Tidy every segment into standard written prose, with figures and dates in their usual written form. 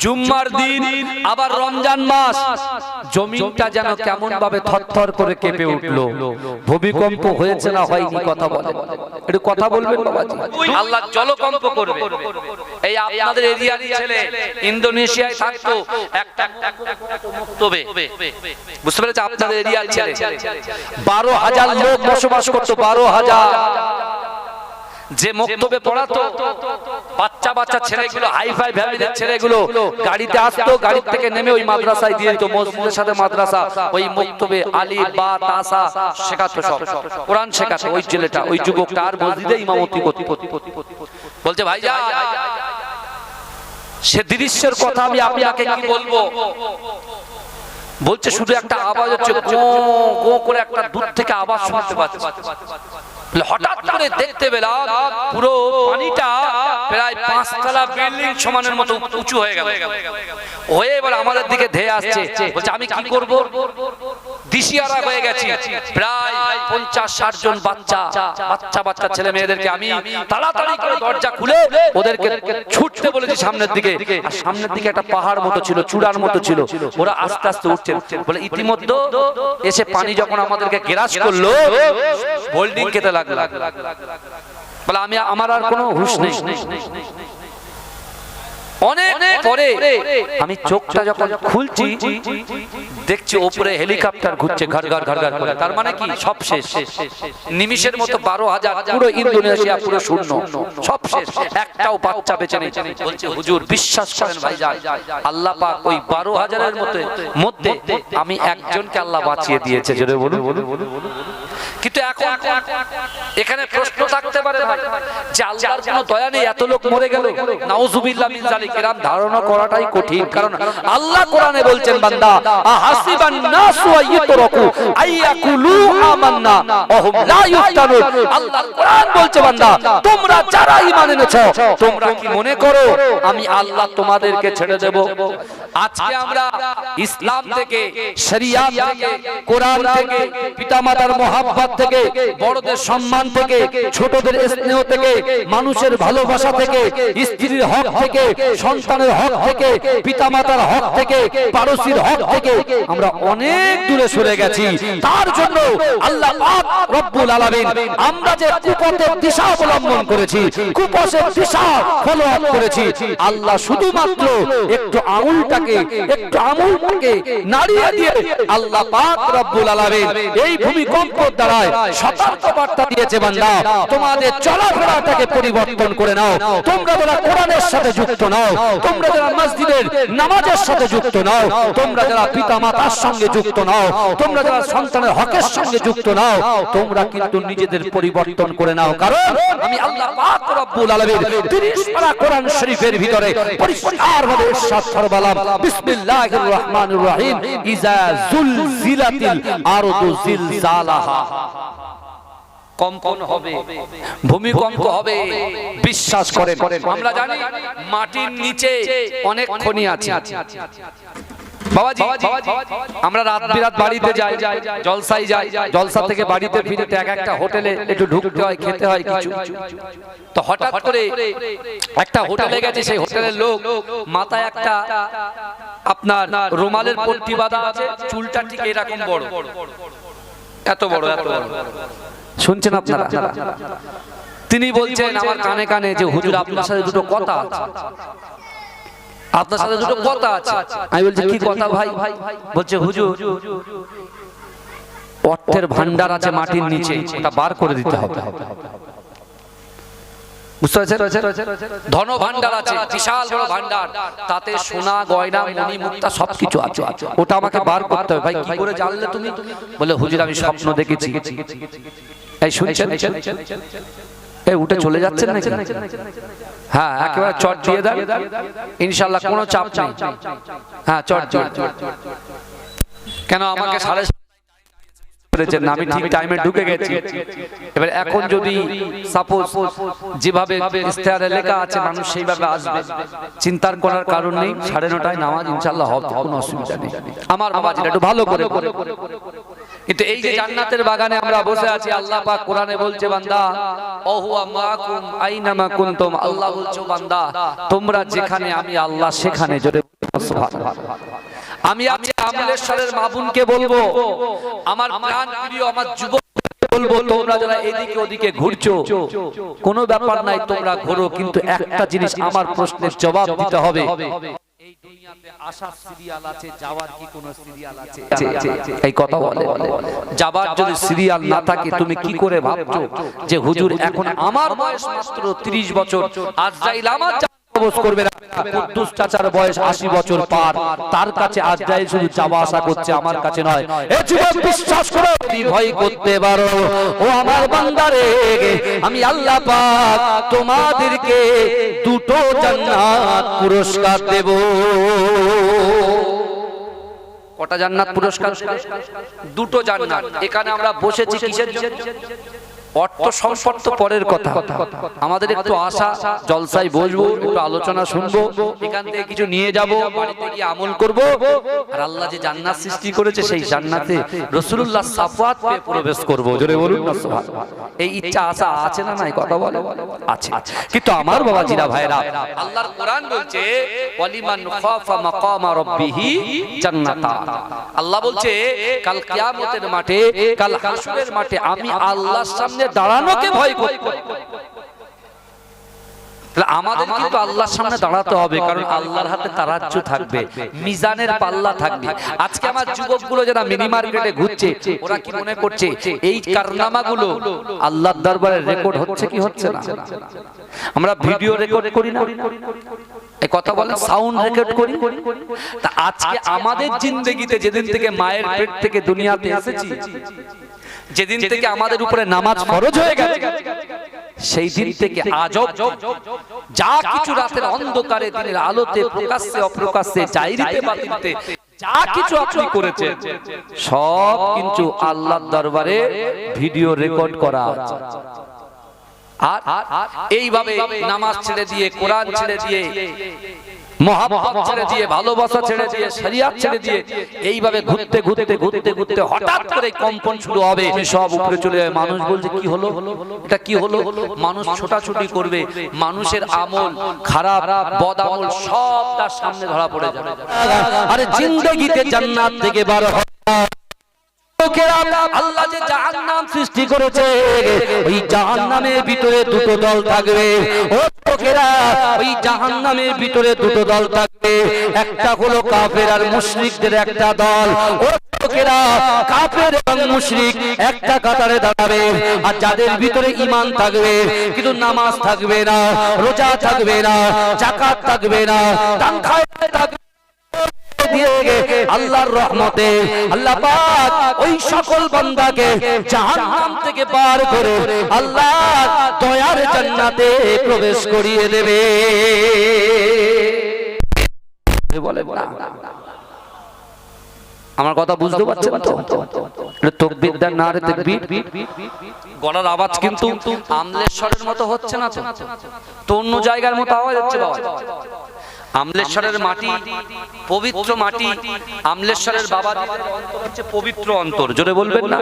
জুম্মার দিন আবার রমজান মাস, জমিনটা যেন কেমন ভাবে থরথর করে কেঁপে উঠলো। ভূমিকম্প হয়েছে না হয়নি কথা বলে, একটু কথা বলবেন বাবাজি। আল্লাহ জলকম্প করবে। এই আপনাদের এরিয়ার ছেলে ইন্দোনেশিয়ায় থাকতো, একটা তবে বুঝতে পেরেছে, আপনাদের এরিয়ার ছেলে 12,000 লোক বসবাস করতো, 12,000। যে মক্তবে পড়াতো, বাচ্চা বাচ্চা ছেলেগুলো, হাইফাই ফ্যামিলির ছেলেগুলো গাড়িতে আসতো, গাড়ি থেকে নেমে ওই মাদ্রাসায় দিয়ে দিত, মসজিদের সাথে মাদ্রাসা, ওই মক্তবে আলিফ বা তাসা শেখাতো, সব কোরআন শেখাতো। ওই ছেলেটা, ওই যুবকটা আর মসজিদে ইমামতি করতে বলছে, ভাইজান সে দৃশ্যের কথা আমি আপনাকে কি বলবো। বলছে শুধু একটা আওয়াজ হচ্ছে, গো গো করে একটা দূর থেকে আওয়াজ শুনতে পাচ্ছি। হঠাৎ করে দেখতে পেলাম পুরো পানিটা প্রায় 5 তলা বিল্ডিং সমানের মতো উঁচু হয়ে গেল, হয়ে এবার আমাদের দিকে ধেয়ে আসছে। বলছে আমি কি করব, দিশিয়ারা হয়ে গেছি। প্রায় 50-60 জন বাচ্চা ছেলে মেয়েদেরকে আমি তাড়াতাড়ি করে দরজা খুলে ওদেরকে ছুটতে বলেছি সামনের দিকে। আর সামনের দিকে একটা পাহাড় মতো ছিল, চূড়ার মতো ছিল, ওরা আস্তে আস্তে উঠছে। বলে ইতিমধ্যে এসে পানি যখন আমাদেরকে গ্রাস করলো, হোল্ডিং খেতে লাগলো। বলে আমি, আমার আর কোনো হুঁশ নেই। অনেক পরে আমি চোখটা যখন খুলছি, দেখছি উপরে হেলিকপ্টার ঘুরছে ঘর ঘর ঘর ঘর করে। তার মানে কি সব শেষ, নিমিষের মতো 12,000, পুরো ইন্দোনেশিয়া পুরো শূন্য, সব শেষ, একটাও বাচ্চা বেঁচে নেই। বলছে হুজুর বিশ্বাস করেন ভাইজান, আল্লাহ পাক ওই 12,000-এর মধ্যে আমি একজনকে আল্লাহ বাঁচিয়ে দিয়েছে। জোরে বলুন। কিন্তু এখন এখানে প্রশ্ন থাকতে পারে ভাই, যে আল্লাহর কোনো দয়া নেই, এত লোক মরে গেল, নাউজুবিল্লাহ মিন যালিক। এরকম ধারণা করাটাই কঠিন, কারণ আল্লাহ কোরআনে বলছেন, বান্দা আহাসিবান নাসু আইয়ুতরাকু আইয়াকুলু আমান্না ওয়া হুম লা ইফতানুন। আল্লাহ কোরআন বলছে, বান্দা তোমরা যারা ঈমান এনেছো, তোমরা কি মনে করো আমি আল্লাহ তোমাদেরকে ছেড়ে দেব? আজকে আমরা ইসলাম থেকে, শরিয়াত থেকে, কোরআন থেকে, পিতামাতার মহব্বত থেকে, বড়দের সম্মান থেকে, ছোটদের স্নেহ থেকে, মানুষের ভালোবাসা থেকে, স্ত্রীর হক থেকে, সন্তানের হক থেকে, পিতামাতার হক থেকে, পাড়োশির হক থেকে আমরা অনেক দূরে সরে গেছি। তার জন্য আল্লাহ পাক রব্বুল আলামিন আমরা যে কুপথের দিশা অবলম্বন করেছি, কুপথের দিশা ফলো আপ করেছি, আল্লাহ শুধুমাত্র একটু আঙুলটাকে নাড়িয়ে দিয়ে আল্লাহ পাক রব্বুল আলামিন এই ভূমিকম্পের দ্বারা সতর্ক বার্তা দিয়েছে, বান্দা তোমাদের চলাফেরাটাকে পরিবর্তন করে নাও। তোমরা যারা কোরআনের সাথে যুক্ত নাও, তোমরা যারা মসজিদের নামাজের সাথে যুক্ত নাও, তোমরা যারা পিতা মাতার সঙ্গে যুক্ত নাও, তোমরা যারা সন্তানের হকের সঙ্গে যুক্ত নাও, তোমরা কিন্তু নিজেদের পরিবর্তন করে নাও। কারণ আমি আল্লাহ পাক রব্বুল আলামিন 30 পারা কোরআন শরীফের ভিতরে পরিষ্কারভাবে ইরশাদ ফরমালাম, বিসমিল্লাহির রহমানির রহিম, ইজা জুলজিলাতিল আরদু জিলজালাহা। কম্পন হবে, ভূমিকম্প হবে, বিশ্বাস করেন। আমরা জানি মাটির নিচে অনেক খনি আছে। বাবাজি আমরা রাত বিরাত বাড়িতে যাই, জলসায় যাই, জলসা থেকে বাড়িতে ফিরে এক একটা হোটেলে একটু ঢুকতে হয়, খেতে হয় কিছু। তো হঠাৎ করে একটা হোটেলে গেছে, সেই হোটেলের লোক মাথায় একটা আপনার রুমালের পট্টি বাঁধা আছে, চুলটা ঠিক এরকম বড়, এত বড়, এত বড়। শুনছেন আপনারা? তিনি বলছেন আমার কানে কানে যে হুজুর আপনার সাথে দুটো কথা আছে, আপনার সাথে দুটো কথা আছে। আমি বলছি কি কথা ভাই? বলছে হুজুর অর্থের ভান্ডার আছে মাটির নিচে, ওটা বার করে দিতে হবে। বুঝতে পারছেন? ধন ভান্ডার আছে, বিশাল বড় ভান্ডার, তাতে সোনা গয়না মণি মুক্তা সবকিছু আছে, ওটা আমাকে বার করতে হবে। ভাই কি করে জানলে তুমি? বলে হুজুর আমি স্বপ্ন দেখেছি। এই শুনছেন? এই উঠে চলে যাচ্ছেন নাকি? হ্যাঁ একেবারে চট দিয়ে দেন, ইনশাআল্লাহ কোনো চাপ নেই। হ্যাঁ চট দিয়ে। কেন আমাকে 7:30 পেরেছেন না, আমি ঠিক টাইমে ঢুকে গেছি। এবার এখন যদি সাপোজ যেভাবে ইশতেহারে লেখা আছে মানুষ সেইভাবে আসবে, চিন্তার করার কারণ নেই। 9:30টায় নামাজ ইনশাআল্লাহ হবে, কোনো অসুবিধা নেই। আমার বাবাজিরা একটু ভালো করে। কিন্তু এই যে জান্নাতের বাগানে আমরা বসে আছি, আল্লাহ পাক কোরআনে বলছে বান্দা ওহুয়া মাকুম আইনামা কুনতুম, আল্লাহ বলছে বান্দা তোমরা যেখানে আমি আল্লাহ সেখানে। জোরে সুবহানাল্লাহ। আমি আজকে আমলেশ্বরের মাবুনকে বলবো, আমার প্রাণ প্রিয় আমার যুবক বলবো, তোমরা যারা এদিকে ওদিকে ঘুরছো কোনো ব্যাপার নাই, তোমরা ঘোরো, কিন্তু একটা জিনিস আমার প্রশ্নের জবাব দিতে হবে। এই দুনিয়াতে আসার সিরিয়াল আছে, যাওয়ার কি কোনো সিরিয়াল আছে? এই কথা বলে, যাবার যদি সিরিয়াল না থাকে তুমি কি করে ভাবছো যে হুজুর এখন আমার বয়স মাত্র 30 বছর, আজরাইল আমার কবজ করবে না, কুদ্দুস চাচার বয়স 80 বছর পার, তার কাছে আজরাইল শুধু যাওয়া আসা করছে, আমার কাছে নয়। এ যুবক বিশ্বাস করো, তুমি ভয় করতে পারো ও আমার বান্দারে, আমি আল্লাহ পাক তোমাদেরকে দুটো জান্নাত পুরস্কার দেব। কটা জান্নাত পুরস্কার? দুটো জান্নাত। এখানে আমরা বসেছি কিসের জন্য? অর্থ সম্পদ তো পরের কথা, আমাদের একটু আশা জলসায় বসবো, একটু আলোচনা শুনবো, এখান থেকে কিছু নিয়ে যাব, বাড়িতে গিয়ে আমল করব, আর আল্লাহ যে জান্নাত সৃষ্টি করেছে সেই জান্নাতে রাসূলুল্লাহ সাফাত পেয়ে প্রবেশ করব। জোরে বলুন না সুবহানাল্লাহ। এই ইচ্ছা আশা আছে না নাই? কথা বলে আছে। কিন্তু আমার বাবাজিরা ভাইরা, আল্লাহর কোরআন বলছে ওয়ালিমান খাফা মাকামা রাব্বিহি জান্নাতান। আল্লাহ বলছে কাল কিয়ামতের মাঠে, কাল হাসরের মাঠে আমি আল্লাহর সামনে দাঁড়ানোকে ভয় করতে। আমাদের কিন্তু আল্লাহর সামনে দাঁড়াতে হবে, কারণ আল্লাহর হাতে তারাজ্জু থাকবে, মিজানের পাল্লা থাকবে। আজকে আমার যুবকগুলো যারা মিনি মার্কেটে ঘুরছে, ওরা কি মনে করছে এই কারনামাগুলো আল্লাহর দরবারে রেকর্ড হচ্ছে কি হচ্ছে না? আমরা ভিডিও রেকর্ড করি না, এই কথা বলে সাউন্ড রেকর্ড করি। তা আজকে আমাদের জিন্দেগিতে যেদিন থেকে মায়ের পেট থেকে দুনিয়াতে এসেছি, যেদিন থেকে আমাদের উপরে নামাজ ফরজ হয়ে গেছে, সেই দিন থেকে আজব যা কিছু রাতের অন্ধকারে দিনের আলোতে প্রকাশ্যে অপ্রকাশ্যে জাহিরিতে বাতিতে যা কিছু আপনি করেছেন সব কিন্তু আল্লাহর দরবারে ভিডিও রেকর্ড করা আছে। আর এইভাবে নামাজ ছেড়ে দিয়ে, কোরআন ছেড়ে দিয়ে, মহব্বত ছেড়ে দিয়ে, ভালোবাসা ছেড়ে দিয়ে, শরিয়ত ছেড়ে দিয়ে এইভাবে ঘুরতে ঘুরতে ঘুরতে ঘুরতে হঠাৎ করে কম্পন শুরু হবে, সব উপরে চলে যাবে। মানুষ বলছে কি হলো, এটা কি হলো? মানুষ ছোটাছুটি করবে, মানুষের আমল খারাপ, বদ আমল সব তার সামনে ধরা পড়ে যাবে। আরে জিন্দেগিতে জান্নাত থেকে বার হয় আল্লাহ যে জাহান্নাম সৃষ্টি করেছে, ওই জাহান্নামের ভিতরে দুটো দল থাকবে। ও লোকেরা, ওই জাহান্নামের ভিতরে দুটো দল থাকবে, একটা হলো কাফের আর মুশরিকদের একটা দল। ও লোকেরা, কাফের এবং মুশরিক একটা কাতারে দাঁড়াবে, আর যাদের ভিতরে ঈমান থাকবে কিন্তু নামাজ থাকবে না, রোজা থাকবে না, যাকাত থাকবে না, দান খায়রাত থাকবে, আল্লাহর রহমতে আল্লাহ পাক ওই সকল বান্দাকে জাহান্নাম থেকে পার করে আল্লাহর দয়ার জান্নাতে প্রবেশ করিয়ে দেবে। বলে না, আমার কথা বুঝতে পারছেন তো? তাকবীর দেন, নারে তাকবীর। গলার আওয়াজ কিন্তু আমলেশ্বরের মতো হচ্ছে না তো অন্য জায়গার মতো আওয়াজ হচ্ছে বাবা। আমলেশ্বরের মাটি পবিত্র মাটি, আমলেশ্বরের বাবাজিদের অন্তর হচ্ছে পবিত্র অন্তর। জোরে বলবেন না?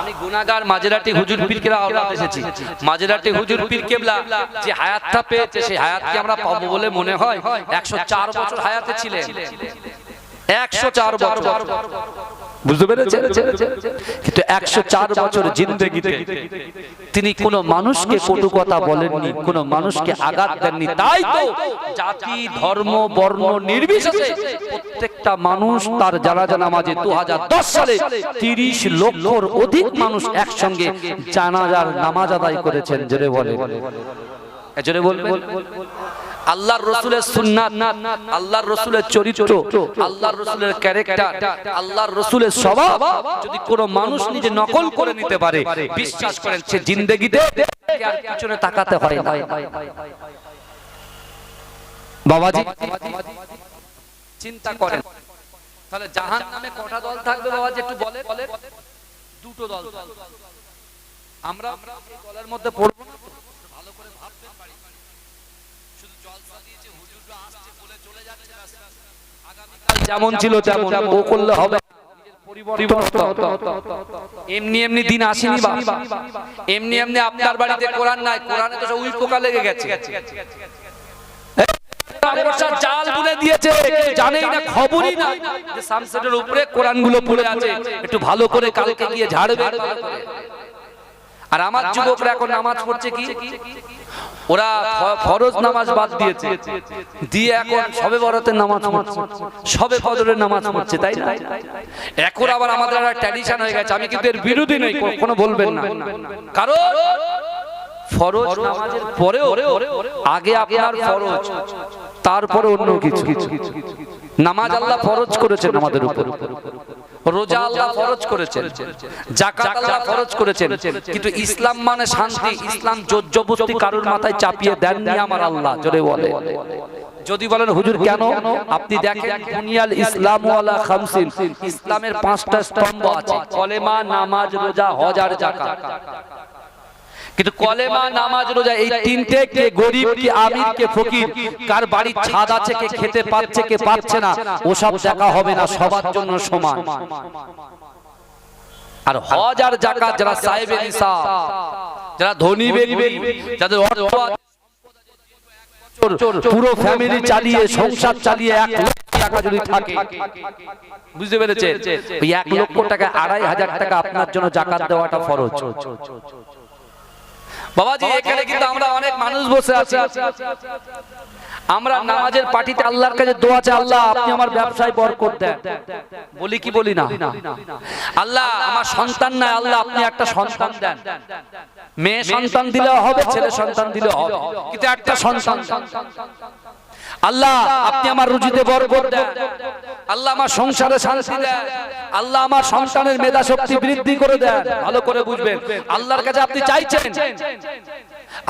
আমি গুনাহগার মাঝেরাটি হুজুর পীর কেবলা আওলাদ এসেছি। মাঝেরাটি হুজুর পীর কেবলা যে হায়াতটা পেয়েছে, সেই হায়াতকে আমরা পাবো বলে মনে হয়। 104 বছর হায়াতে ছিলেন, 104 বছর, বুঝতে পেরেছেন? কিন্তু 104 বছর জিন্দেগিতে তিনি কোন মানুষকে কটু কথা বলেননি, কোন মানুষকে আঘাত দেননি। তাই তো জাতি ধর্ম বর্ণ নির্বিশেষে প্রত্যেকটা মানুষ তার জানাজা নামাজে 2010 সালে 30 লক্ষর অধিক মানুষ একসঙ্গে জানাজার নামাজ আদায় করেছেন। জোরে বলে, জোরে বলবেন। আল্লাহর রাসূলের সুন্নাত, আল্লাহর রাসূলের চরিত্র, আল্লাহর রাসূলের ক্যারেক্টার, আল্লাহর রাসূলের স্বভাব যদি কোনো মানুষ নিজে নকল করে নিতে পারে, বিশ্বাস করেন সে জিন্দেগিতে আর পিছনে তাকাতে হয় না। বাবাজি চিন্তা করেন, তাহলে জাহান্নামে কটা দল থাকবে বাবাজি একটু বলেন? দুটো দল। আমরা এই দলের মধ্যে পড়বো না, ভালো করে ভাবতে পারি। শুধু জলসা দিয়েছে, হুজুররা আসছে বলে চলে যাচ্ছে, আগামীকাল যেমন ছিল তেমন ও করলে হবে। এমনি এমনি দিন আসেনি বাবা, এমনি এমনি আপনার বাড়িতে কোরআন নাই, কোরআনে তো সব উইপোকা লেগে গেছে। জাল বুনে দিয়েছে, জানেই না, খবরই না যে সানসেটের উপরে কোরআনগুলো পড়ে আছে। একটু ভালো করে কালকে গিয়ে ঝাড়বে। আর আমার যুবকরা এখন নামাজ পড়ছে কি, ওরা ফরজ নামাজ বাদ দিয়েছে, দিয়ে এখন সবে বরাতের নামাজ পড়ছে, সবে ফজরের নামাজ পড়ছে, তাই না? এখন আবার আমাদের একটা ট্র্যাডিশন হয়ে গেছে। আমি কিন্তু এর বিরোধী নই, কোনো বলবেন না, কারণ ফরজ নামাজের পরেও আগে আপনার ফরজ, তারপরে অন্য কিছু। নামাজ আল্লাহ ফরজ করেছেন আমাদের উপর, রোজা আল্লাহ ফরজ করেছেন, যাকাত আল্লাহ ফরজ করেছেন, কিন্তু ইসলাম মানে শান্তি। ইসলাম জোর-জবরদস্তি কারোর মাথায় চাপিয়ে দেননি আমার আল্লাহ। জোরে বলে। যদি বলেন হুজুর কেন, আপনি দেখেন বুনিয়াল ইসলাম ওয়ালা খামসিন, ইসলামের 5টা স্তম্ভ আছে, কলেমা, নামাজ, রোজা, হজ আর যাকাত। কিন্তু কলেমা, নামাজ, রোজা এই তিনটে, কে গরিব, কি আমির, কে ফকির, কার বাড়ির ছাদ আছে, কে খেতে পাচ্ছে, কে পাচ্ছে না, ওসব দেখা হবে না, সবার জন্য সমান। আর হজ আর যাকাত যারা সাহেবে নিসাব, যারা ধনী ব্যক্তি, যাদের অর্থ পুরো ফ্যামিলি চালিয়ে, সংসার চালিয়ে 1 লক্ষ টাকা যদি থাকে, বুঝতে পেরেছেন, ওই 1 লক্ষ টাকা 2,500 টাকা আপনার জন্য যাকাত দেওয়াটা ফরজ। বাবাজি, এখানে কিন্তু আমরা অনেক মানুষ বসে আছি, আমরা নামাজের পার্টিতে আল্লাহর কাছে দোয়া চাই, আল্লাহ আপনি আমার ব্যবসায় বরকত দেন, বলি কি বলি না? আল্লাহ আমার সন্তান নাই, আল্লাহ আপনি একটা সন্তান দেন। মেয়ে সন্তান দিলেও হবে, ছেলে সন্তান দিলেও হবে, কিন্তু একটা সন্তান। আল্লাহ আপনি আমার রুজিতে বরকত দেন, আল্লাহ আমার সংসারে শান্তি দেন, আল্লাহ আমার সন্তানের মেধা শক্তি বৃদ্ধি করে দেন। ভালো করে বুঝবেন, আল্লাহর কাছে আপনি চাইছেন,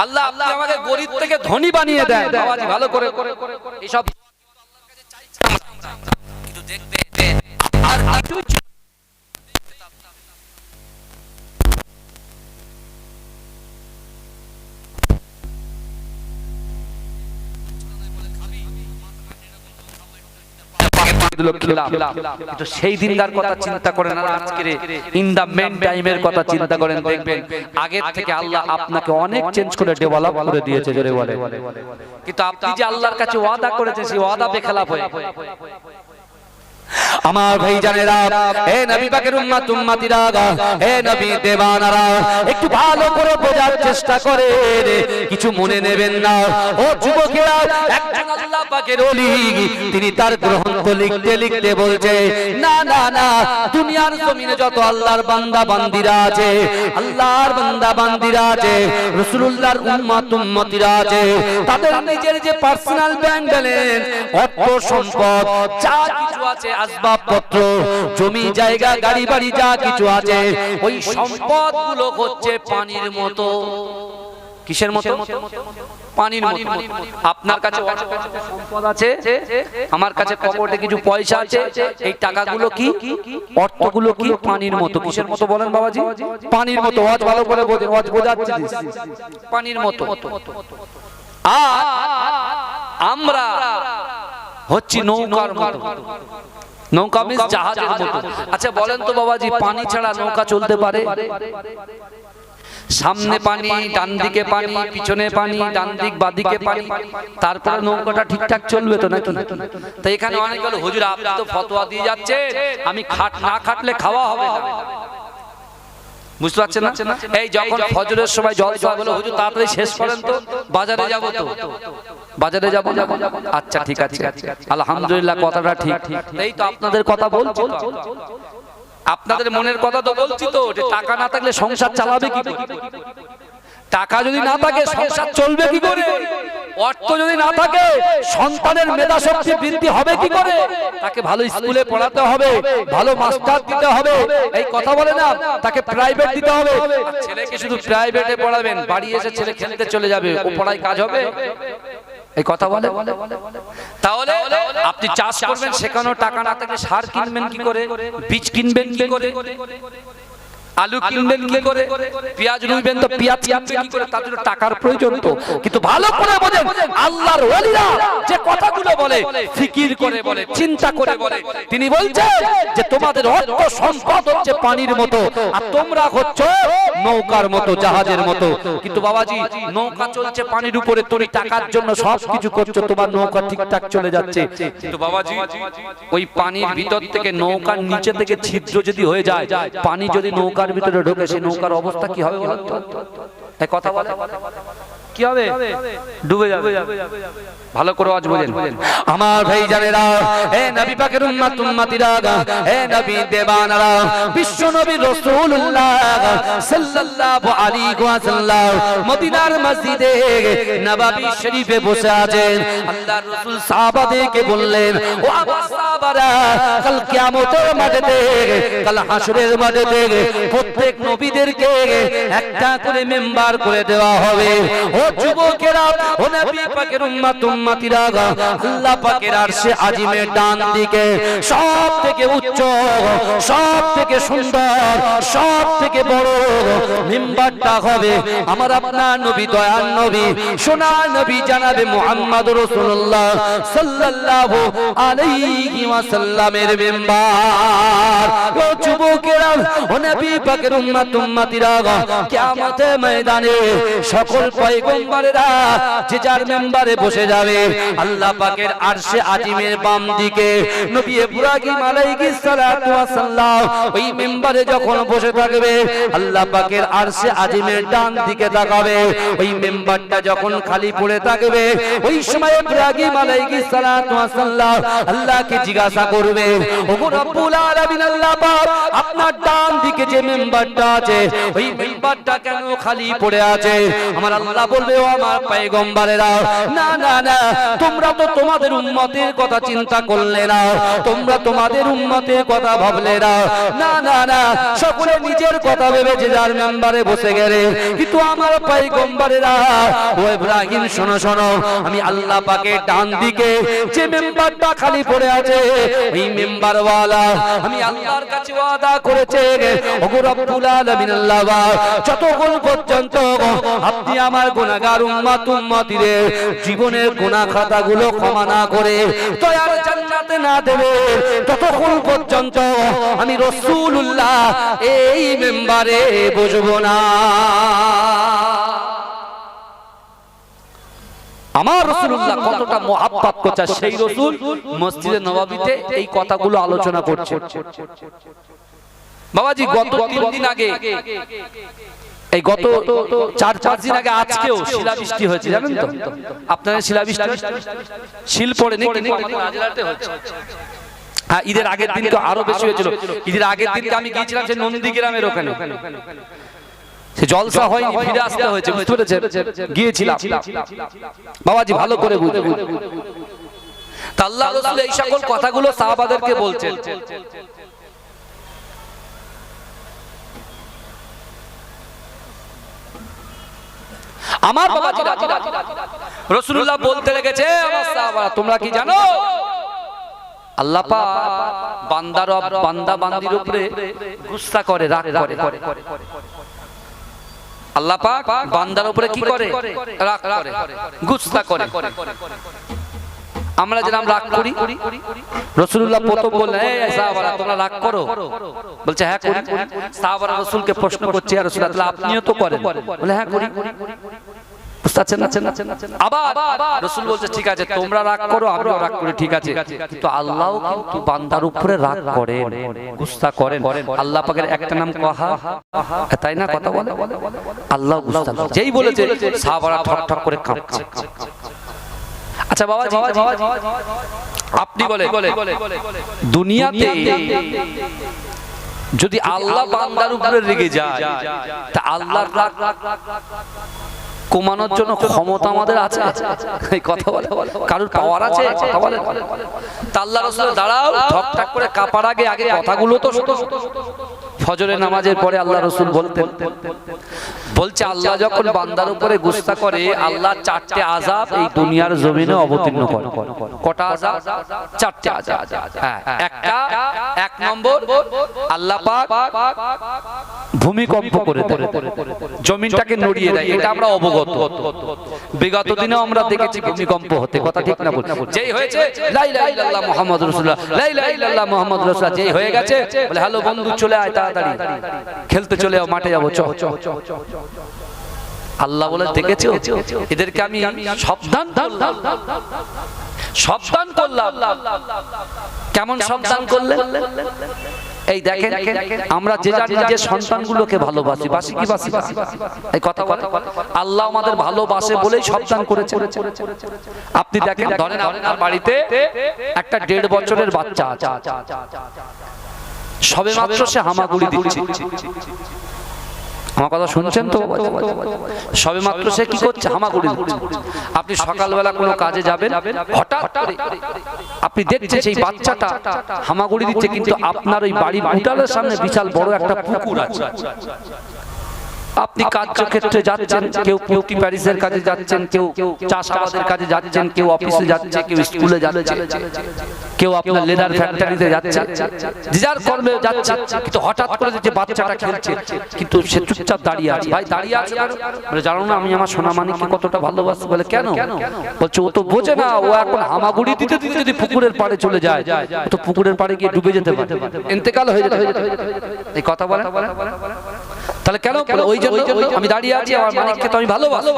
আল্লাহ আপনি আমাকে গরিব থেকে ধনী বানিয়ে দেন। বাবাজি ভালো করে এইসব কিন্তু দেখবেন আর কিছু সেই দিনকার কথা চিন্তা করেন, আর আজকের ইন দা মেন টাইমের কথা চিন্তা করেন, দেখবেন আগের থেকে আল্লাহ আপনাকে অনেক চেঞ্জ করে ডেভেলপ করে দিয়েছে। জোরে বলে। কিন্তু আপনি যে আল্লাহর কাছে ওয়াদা করেছেন, সেই ওয়াদা বেখেলাফ হয়ে আমার ভাইজানেরা, হে নবী পাকের উম্মত উম্মতিরা, হে নবী দেওয়ানারা, একটু ভালো করে বোঝার চেষ্টা করে, কিছু মনে নেবেন না। ও যুবকেরা, একজন আল্লাহ পাকের ওলি, তিনি তার গ্রন্থ লিখতে লিখতে বলছে, না না না, দুনিয়ার জমিনে যত আল্লাহর বান্দা বান্দিরা আছে, আল্লাহর বান্দা বান্দিরা আছে, রাসূলুল্লাহর উম্মত উম্মতিরা আছে, তাদের নিজের যে পার্সোনাল ব্যাংক ব্যালেন্স, অর্থ সম্পদ যা কিছু আছে, আসবাবপত্র, জমি জায়গা, গাড়ি বাড়ি যা কিছু আছে, ওই সম্পদগুলো হচ্ছে পানির মতো। কিসের মতো? পানির মতো। আপনার কাছে সম্পদ আছে, আমার কাছে পকেটে কিছু পয়সা আছে, এই টাকাগুলো কি, অর্থগুলো কি, পানির মতো। কিসের মতো বলেন বাবাজি? পানির মতো। ওয়াজ ভালো করে বোঝেন, ওয়াজ বোঝাচ্ছি, পানির মতো। আমরা হচ্ছি নৌকার মতো। নৌকা মিন্স জাহাজের মতো। আচ্ছা বলেন তো বাবাজি, পানি ছাড়া নৌকা চলতে পারে? সামনে পানি, ডান দিকে পানি, পিছনে পানি, ডান দিক বাঁ দিকে পানি, তারপরে নৌকাটা ঠিকঠাক চলবে তো নাকি? তো এখানে অনেক বলে, হুজুর আপনি তো ফতোয়া দিয়ে যাচ্ছেন, আমি না খাটলে খাওয়া হবে না। বুঝতে পারছেন না? এই যখন ফজরের সময় জলসা বলে, হুজুর তাড়াতাড়ি শেষ করেন তো, বাজারে যাব তো, বাজারে যাব। আচ্ছা ঠিক আছে, আলহামদুলিল্লাহ, কথাটা ঠিক। এই তো আপনাদের কথা বলছি, আপনাদের মনের কথা তো বলছি তো, যে টাকা না থাকলে সংসার চালাবে কি করে? টাকা যদি না থাকে সংসার চলবে কি করে? অর্থ যদি না থাকে সন্তানের মেধা শক্তি বৃদ্ধি হবে কি করে? তাকে ভালো স্কুলে পড়াতে হবে, ভালো মাস্টার দিতে হবে, এই কথা বলে না, তাকে প্রাইভেট দিতে হবে। ছেলেকে শুধু প্রাইভেটে পড়াবেন, বাড়ি এসে ছেলে খেলতে চলে যাবে, ও পড়ায় কাজ হবে? এই কথা বলে। তাহলে আপনি চাষ করবেন, সেখানেও টাকা না থাকলে সার কিনবেন কি করে, বীজ কিনবেন কি করে? আলু কিনবেন কি করে, পেঁয়াজ রুইবেন তো পেঁয়াজ কিনবেন কি করে, তাদের টাকার প্রয়োজন তো। কিন্তু ভালো করে বোঝেন আল্লাহর ওলিরা যে কথাগুলো বলে ফিকির করে বলে, চিন্তা করে বলে। তিনি বলছেন যে তোমাদের অর্থ সম্পদ হচ্ছে পানির মতো, আর তোমরা হচ্ছে নৌকার মতো, জাহাজের মতো। কিন্তু বাবাজি নৌকা চলছে পানির উপরে, তুমি টাকার জন্য সবকিছু করছো, তোমার নৌকা ঠিকঠাক চলে যাচ্ছে। কিন্তু বাবাজি ওই পানির ভিতর থেকে নৌকার নিচে থেকে ছিদ্র যদি হয়ে যায়, পানি যদি নৌকার ভিতরে ঢোকে, সেই নৌকার অবস্থা কি হবে বলেন তো? এই কথা বলে কি হবে? ডুবে যাবে। ভালো করে আজ বলেন আমার ভাই জানেরা, হে নবী পাকের উম্মত উম্মতিরা, হে নবী দেবানারা, বিশ্ব নবী রাসূলুল্লাহ সাল্লাল্লাহু আলাইহি ওয়াসাল্লাম মদিনার মসজিদে নববী শরীফে বসে আছেন। আল্লাহর রাসূল সাহাবাদেরকে বললেন, ও আমার সাহাবারা, কাল কিয়ামতের মাঠে, কাল হাসরের মাঠে প্রত্যেক নবীদেরকে একটা করে মেম্বার করে দেওয়া হবে। ও যুবকেরা, ও নবী পাকের উম্মত উম্মতিরা, আল্লাহ পাকের আরশে আজিমের ডান দিকে সব থেকে উচ্চ, সব থেকে সুন্দর, সব থেকে বড় মিম্বারটা হবে আমার আপনার নবী, দয়ার নবী, সোনার নবী জানাবে মুহাম্মদ রাসূলুল্লাহ সাল্লাল্লাহু আলাইহি ওয়াসাল্লামের মিম্বার। ও যুবকেরা, ও নবী পাকের উম্মত উম্মতিরা, কিয়ামতের ময়দানে সকল পয়গম্বরেরা যে যার মেম্বারে বসে যাবে। আল্লাহ পাকের আরশে আজিমের বাম দিকে নবী ইব্রাহিম আলাইহিস সালাতু ওয়াস সালাম ওই মেম্বারে যখন বসে থাকবে, আল্লাহ পাকের আরশে আজিমের ডান দিকে তাকাবে। ওই মেম্বারটা যখন খালি পড়ে থাকবে, ওই সময় ইব্রাহিম আলাইহিস সালাতু ওয়াস সালাম আল্লাহকে জিজ্ঞাসা করবে, ওগো রব্বুল আলামিন, আল্লাহ পাক আপনার ডান দিকে যে মেম্বারটা আছে, ওই মেম্বারটা কেন খালি পড়ে আছে? আমার আল্লাহ বলবে, ও আমার পয়গম্বরেরা, না না না, তোমরা তো তোমাদের উম্মতের কথা চিন্তা করলে না, তোমরা তোমাদের উম্মতের কথা ভাবলে না, না না না, সকলে নিজের কথা ভেবে যে যার মেম্বারে বসে গেলে। কিন্তু আমার পয়গম্বরেরা, ও ইব্রাহিম শোনো শোনো, আমি আল্লাহ পাকের ডান দিকে যে মেম্বারটা খালি পড়ে আছে, এই মেম্বারওয়ালা আমি আল্লাহর কাছে ওয়াদা করেছে, ওগো রব্বুল আলামিন, আল্লাহ যতক্ষণ পর্যন্ত আপনি আমার গুনাহগার উম্মত উম্মতিদের জীবনের গুনাহ খাতাগুলো ক্ষমা না করে দয়ার জান্নাতে না দেবে, ততক্ষণ পর্যন্ত আমি রাসূলুল্লাহ এই মেম্বারে বসবো না। আমার রাসূলুল্লাহ কতটা মুহাব্বত করছে, সেই রাসূল মসজিদে নববীতে এই কথাগুলো আলোচনা করছে। বাবাজি গত 3 দিন আগে, এই গত 4-5 দিন আগে, আজকেও শিলাবৃষ্টি হয়েছে, জানেন তো? আপনারা শিলাবৃষ্টি শিল পড়ে নাকি নাজরাতে হচ্ছে? হ্যাঁ, ঈদের আগের দিন তো আরো বেশি হয়েছিল। ঈদের আগের দিনকে আমি গিয়েছিলাম সেই নন্দীগ্রামের ওখানে, সে জলসা হয়নি, ফিরে আসতে হয়েছে, বুঝতে পেরেছেন? গিয়েছিলাম বাবাজি, ভালো করে বুঝুন। তা আল্লাহ রাসূল এই সকল কথাগুলো সাহাবাদেরকে বলছেন। আমার বাবাজিরা, রাসূলুল্লাহ বলতে লেগেছে, আমার সাহাবারা, তোমরা কি জানো আল্লাহ পাক বান্দা বান্দির উপরে গুসা করে, রাগ করে। আল্লাহ পাক বান্দার উপরে কি করে? রাগ করে, গুসা করে। আমরা যেরকম রাগ করি, রাসূলুল্লাহ প্রথম বললেন, এই সাহাবারা তোমরা রাগ করো? বলছে হ্যাঁ করি। সাহাবারা রাসূলকে প্রশ্ন করছে, ইয়া রাসূলুল্লাহ আপনিও তো করেন? বলে হ্যাঁ করি। আবার রাসূল বলছে ঠিক আছে, তোমরা রাগ করো, আমিও রাগ করি, ঠিক আছে, কিন্তু আল্লাহও কিন্তু বান্দার উপরে রাগ করেন, গুসা করেন। আল্লাহ পাকের একটা নাম কাহা, তাই না? কথা বলে আল্লাহ গুসা, যেই বলেছে সাহাবারা ঠক ঠক করে কাঁপছে। আচ্ছা বাবাজি, আপনি বলে দুনিয়াতে যদি আল্লাহ বান্দার উপরে রেগে যায়, তা আল্লাহর রাগ কমানোর জন্য ক্ষমতা আমাদের আছে? এই কথা বলে কারোর পাওয়ার আছে? কথা বলে তা আল্লাহ রাসূল দাঁড়াও, ঠক ঠক করে কাঁপার আগে কথাগুলো তো শোনো। ফজরের নামাজের পরে আল্লাহ রাসূল বলতেন, বলছে আল্লাহ যখন বান্দার উপরে গুস্তা করে, আল্লাহ চারটে আযাব এই দুনিয়ার জমিনে অবতীর্ণ করে। কটা আযাব? চারটে আযাব। হ্যাঁ, এক নম্বর আল্লাহ পাক ভূমিকম্প করে দেয়, জমিনটাকে নড়িয়ে দেয়। এটা আমরা অবগত, বিগত দিনেও আমরা দেখেছি ভূমিকম্প হতে। কথা ঠিক না? বল যেই হয়েছে লা ইলাহা ইল্লাল্লাহ মুহাম্মাদুর রাসূলুল্লাহ, লা ইলাহা ইল্লাল্লাহ মুহাম্মাদুর রাসূলুল্লাহ, যেই হয়ে গেছে বলে হ্যালো বন্ধু চলে আয়, তাড়াতাড়ি খেলতে চলে যাও, মাঠে যাবো, চ। আল্লাহ বলে দেখেছো এদেরকে আমি সাবধান করলাম, সাবধান করলাম। কেমন সাবধান করলে? এই দেখেন, আমরা যে যার নিজের সন্তানগুলোকে ভালোবাসি, বাসি কি বাসি? এই কথা বলে আল্লাহ আমাদের ভালোবাসে বলেই সাবধান করেছে। আপনি দেখেন, ধরেন আপনার বাড়িতে একটা 1.5 বছরের বাচ্চা আছে, সবে মাত্র সে হামাগুড়ি দিচ্ছে। আমার কথা শুনছেন তো? সবে মাত্র সে কি করছে? হামাগুড়ি দিচ্ছে। আপনি সকালবেলা কোনো কাজে যাবেন, হঠাৎ করে আপনি দেখছেন সেই বাচ্চাটা হামাগুড়ি দিচ্ছে, কিন্তু আপনার ওই বাড়ির উঠানের সামনে বিশাল বড় একটা পুকুর আছে। আপনি কার্যক্ষেত্রে যাচ্ছেন, কেউ পিউটি প্যারিসের কাজে যাচ্ছেন, কেউ চাষাবাদের কাজে যাচ্ছেন, কেউ অফিসে যাচ্ছে, কেউ স্কুলে যাচ্ছে, কেউ আপনার লেদার ফ্যাক্টরিতে যাচ্ছে, যার কর্মে যাচ্ছে। কিন্তু হঠাৎ করে যে বাচ্চাটা খেলছে, কিন্তু সে চুপচাপ দাঁড়িয়ে আছে। ভাই দাঁড়িয়ে আছে বলে জানো না আমি আমার সোনামানিককে কতটা ভালোবাসি? বলে কেন? বলছে ও তো বোঝে না, ও এখন হামাগুড়ি দিতে দিতে যদি পুকুরের পাড়ে চলে যায়, ও তো পুকুরের পাড়ে গিয়ে ডুবে যেতে পারে, ইন্তেকাল হয়ে যেতে। এই কথা বলে তাহলে কেন? ওই জন্য আমি দাঁড়িয়ে আছি, আমার মানিককে তো আমি ভালোবাসি,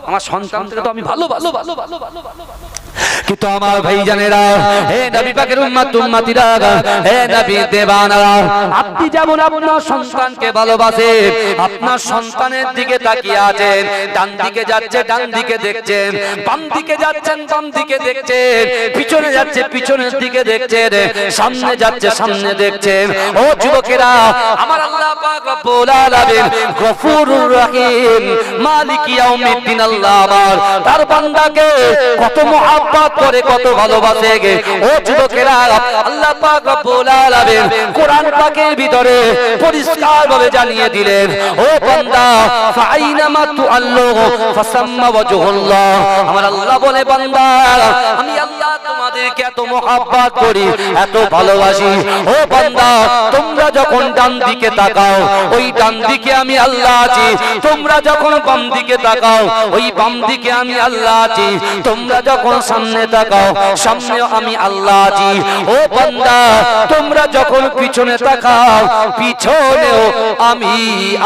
আমার সন্তানকে তো আমি ভালোবাসি। কিন্তু আমার ভাইজানেরা, হে নবী পাকের উম্মত উম্মতিরা, হে নবী দেওয়ানারা, আপনি যেমন আপনার সন্তানকে ভালোবাসেন, আপনার সন্তানের দিকে তাকিয়ে আছেন, ডান দিকে যাচ্ছে ডান দিকে দেখছেন, বাম দিকে যাচ্ছেন বাম দিকে দেখছেন, পিছনে যাচ্ছে পিছনের দিকে দেখছেন, সামনে যাচ্ছে সামনে দেখছেন। ও যুবকেরা, আমার আল্লাহ পাক রব্বুল আলামিন গফুরুর রহিম মালিক ইয়াউমিদ্দিন, আল্লাহ আমার তার বান্দাকে কত মহব্বত করে, কত ভালোবাসে গে। ও যুবকেরা, আল্লাহ পাক রব্বুল আলামিন কোরআন পাকের ভিতরে পরিষ্কারভাবে জানিয়ে দিলেন, ও বান্দা ফাইনামা তুআল্লু ফাসাম্মা ওয়াজহুল্লাহ। আমার আল্লাহ বলে, বান্দা আমি আল্লাহ তোমাদেরকে এত মহব্বত করি, এত ভালোবাসি। ও বান্দা, তোমরা যখন ডান দিকে তাকাও, ওই ডান দিকে আমি আল্লাহ আছি। তোমরা যখন বাম দিকে তাকাও, ওই বাম দিকে আমি আল্লাহ আছি। তোমরা যখন সামনে তাকাও, সামনেও আমি আল্লাহ আছি। ও বান্দা, তোমরা যখন পিছনে তাকাও, পিছনেও আমি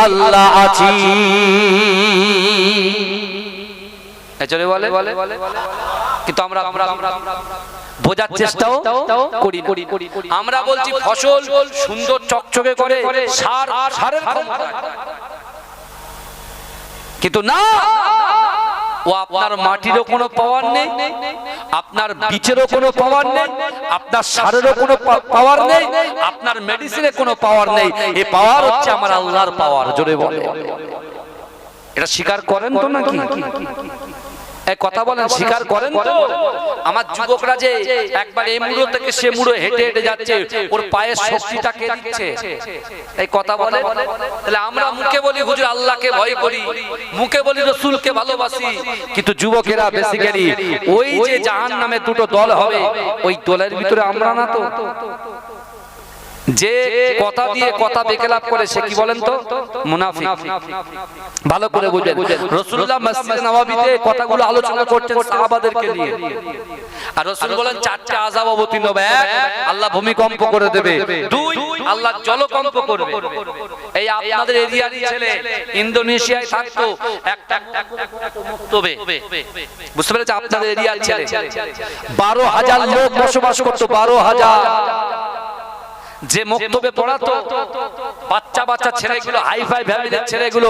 আল্লাহ আছি। এজরে বলে, কিন্তু আমরা বোঝার চেষ্টাও করি না। আমরা বলছি ফসল সুন্দর চকচকে করে, সারের ক্ষমতা, কিন্তু না, ও আপনার মাটিরও কোনো পাওয়ার নেই, আপনার বীজেরও কোনো পাওয়ার নেই, আপনার সারেরও কোনো পাওয়ার নেই, আপনার মেডিসিনের কোনো পাওয়ার নেই। এই পাওয়ার হচ্ছে আমার আল্লাহর পাওয়ার। জোরে বলে, এটা স্বীকার করেন তো নাকি? কথা বলেন, স্বীকার করেন তো? আমার যুবকরা যে একবার এই মুড়ো থেকে সে মুড়ো হেঁটে হেঁটে যাচ্ছে, ওর পায়ের শক্তিটা কে দিচ্ছে? এই কথা বলে। তাহলে আমরা মুখে বলি হুজুর আল্লাহকে ভয় করি, মুখে বলি রাসূলকে ভালোবাসি, কিন্তু যুবকেরা বেসিক্যালি ওই যে জাহান্নামে দুটো দল হবে, ওই দলের ভিতরে আমরা না তো। যে কথা দিয়ে কথা বেকেলাপ করে সে কি বলেন তো? মুনাফিক। ভালো করে বুঝেন, রাসূলুল্লাহ মসজিদে নববীতে কথাগুলো আলোচনা করতেন সাহাবাদেরকে নিয়ে, আর রাসূল বলেন চারটি আযাব অবতীর্ণ হবে। এক, আল্লাহ ভূমিকম্প করে দেবে। দুই, আল্লাহ জলকম্প করবে। এই আপনাদের এরিয়ার ছেলে ইন্দোনেশিয়ায় থাকতো, একটা তবে বুঝতে পেরেছে? আপনাদের এরিয়ার ছেলে 12,000 লোক বসবাস করতো, 12,000। যে মক্তবে পড়াতো, বাচ্চা বাচ্চা ছেলেগুলো, হাইফাই ফ্যামিলির ছেলেগুলো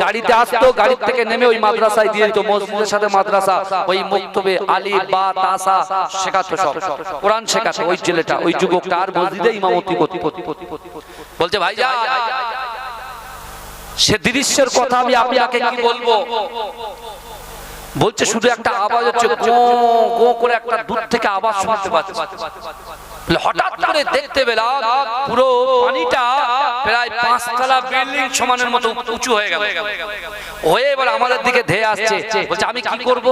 গাড়িতে আসতো, গাড়ি থেকে নেমে ওই মাদ্রাসায় দিয়ে দিত, মসজিদের সাথে মাদ্রাসা, ওই মক্তবে আলিফ বা তাসা শেখাতো, সব কোরআন শেখাতো। ওই ছেলেটা, ওই যুবকটা আর মসজিদে ইমামতি করতে। বলছে ভাইজান, সে দৃশ্যের কথা আমি আপনাকে কি বলবো? বলছে শুধু একটা আওয়াজ হচ্ছে, গো গো করে একটা দূর থেকে আওয়াজ শুনতে পাচ্ছি। হঠাৎ করে দেখতে পেলাম পুরো পানিটা প্রায় 5 তলা বিল্ডিং সমানের মতো উঁচু হয়ে গেল, হয়ে এবার আমাদের দিকে ধেয়ে আসছে। বলছে আমি কি করব,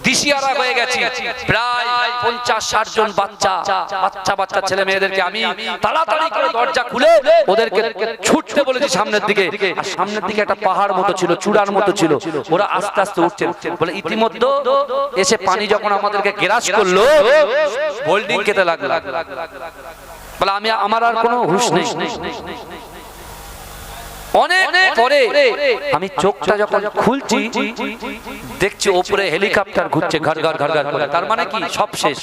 দিশিয়ারা হয়ে গেছি। প্রায় 50-60 জন বাচ্চা ছেলে মেয়েদেরকে আমি তাড়াতাড়ি করে দরজা খুলে ওদেরকে ছুটতে বলেছি সামনের দিকে। আর সামনের দিকে একটা পাহাড় মতো ছিল, চূড়ার মতো ছিল, ওরা আস্তে আস্তে উঠছে। বলে ইতিমধ্যে এসে পানি যখন আমাদেরকে গ্রাস করলো, হোল্ডিং খেতে লাগলো। বলে আমার আর কোনো হুঁশ নেই। অনেক পরে আমি চোখটা যখন খুলছি, দেখছি উপরে হেলিকপ্টার ঘুরছে ঘর ঘর ঘর ঘর করে। তার মানে কি সব শেষ,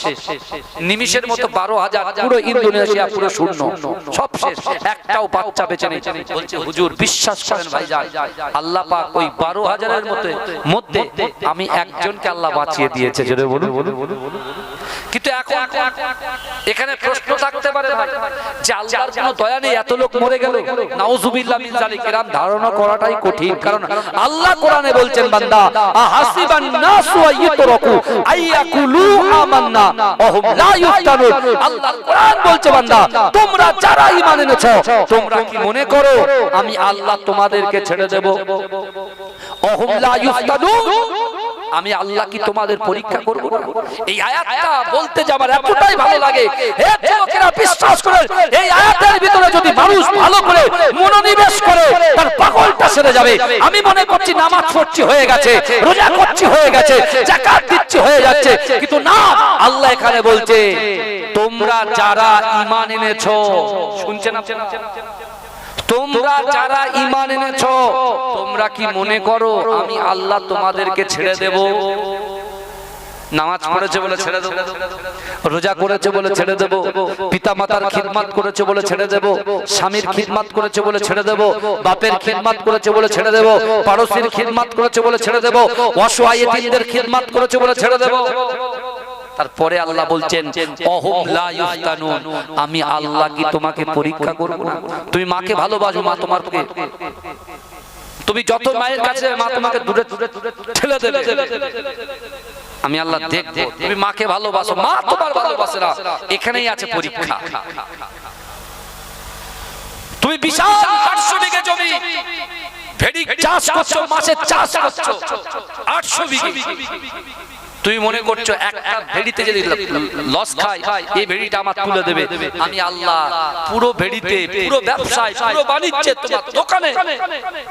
নিমিষের মতো 12,000, পুরো ইন্দোনেশিয়া পুরো শূন্য, সব শেষ, একটাও বাচ্চা বেঁচে নেই। বলছে হুজুর বিশ্বাস করেন ভাইজান, আল্লাহ পাক ওই 12,000-এর মধ্যে আমি একজনকে আল্লাহ বাঁচিয়ে দিয়েছে। জোরে বলুন। কিন্তু এখন এখানে প্রশ্ন থাকতে পারে যে আল্লাহর কোনো দয়া নেই, এত লোক মরে গেল, নাউজুবিল্লাহ মিন যালিক। এরকম ধারণা করাটাই কঠিন, কারণ আল্লাহ কোরআনে বলছেন বান্দা আহাসিবান নাসু আইয়ুতরাকু আইয়াকুলু আমান্না ওয়া হুম লা ইফতানুন। আল্লাহ কোরআন বলছে বান্দা তোমরা যারা ঈমান এনেছো, তোমরা কি মনে করো আমি আল্লাহ তোমাদেরকে ছেড়ে দেব? ওয়া হুম লা ইফতানুন, আমি আল্লাহ কি তোমাদের পরীক্ষা করব না? এই আয়াতটা বলতে যে আমার এতটাই ভালো লাগে। হে যুবকেরা বিশ্বাস করেন, এই আয়াতের ভিতরে যদি মানুষ ভালো করে মনোনিবেশ করে, তার পাগলটা সেরে যাবে। আমি মনে করছি নামাজ পড়ছি হয়ে গেছে, রোজা করছি হয়ে গেছে, যাকাত দিচ্ছি হয়ে যাচ্ছে, কিন্তু না, আল্লাহ এখানে বলছে তোমরা যারা ঈমান এনেছো, শুনছেন আপনারা? তোমরা যারা ঈমান এনেছো, তোমরা কি মনে করো আমি আল্লাহ তোমাদেরকে ছেড়ে দেব? নামাজ পড়েছে বলে ছেড়ে দেব, রোজা করেছে বলে ছেড়ে দেব, পিতা মাতার খিদমত করেছে বলে ছেড়ে দেব, স্বামীর খিদমত করেছে বলে ছেড়ে দেব, বাপের খিদমত করেছে বলে ছেড়ে দেব, পাড়োশির খিদমত করেছে বলে ছেড়ে দেব, অসহায় এতিমদের খিদমত করেছে বলে ছেড়ে দেব? তারপরে আল্লাহ বলছেন ওহুম লা ইফতানুন, আমি আল্লাহ কি তোমাকে পরীক্ষা করব না? তুমি মাকে ভালোবাসো, মা তোমাকে, তুমি যত মায়ের কাছে মা তোমাকে দূরে ঠেলে দেবে, আমি আল্লাহ দেখব তুমি মাকে ভালোবাসো, মা তোমার ভালোবাসে না, এখানেই আছে পরীক্ষা। তুমি বিশাল 800 বিঘা জমি ভেড়ি চাষ করছো, মাছের চাষ করছো 800 বিঘা, তুমি মনে করছো একটা ভেড়িতে যদি লস খায়, এই ভেড়িটা আমার তুলে দেবে। আমি আল্লাহ পুরো ভেড়িতে, পুরো ব্যবসায়, পুরো বাণিজ্যে, তোমার দোকানে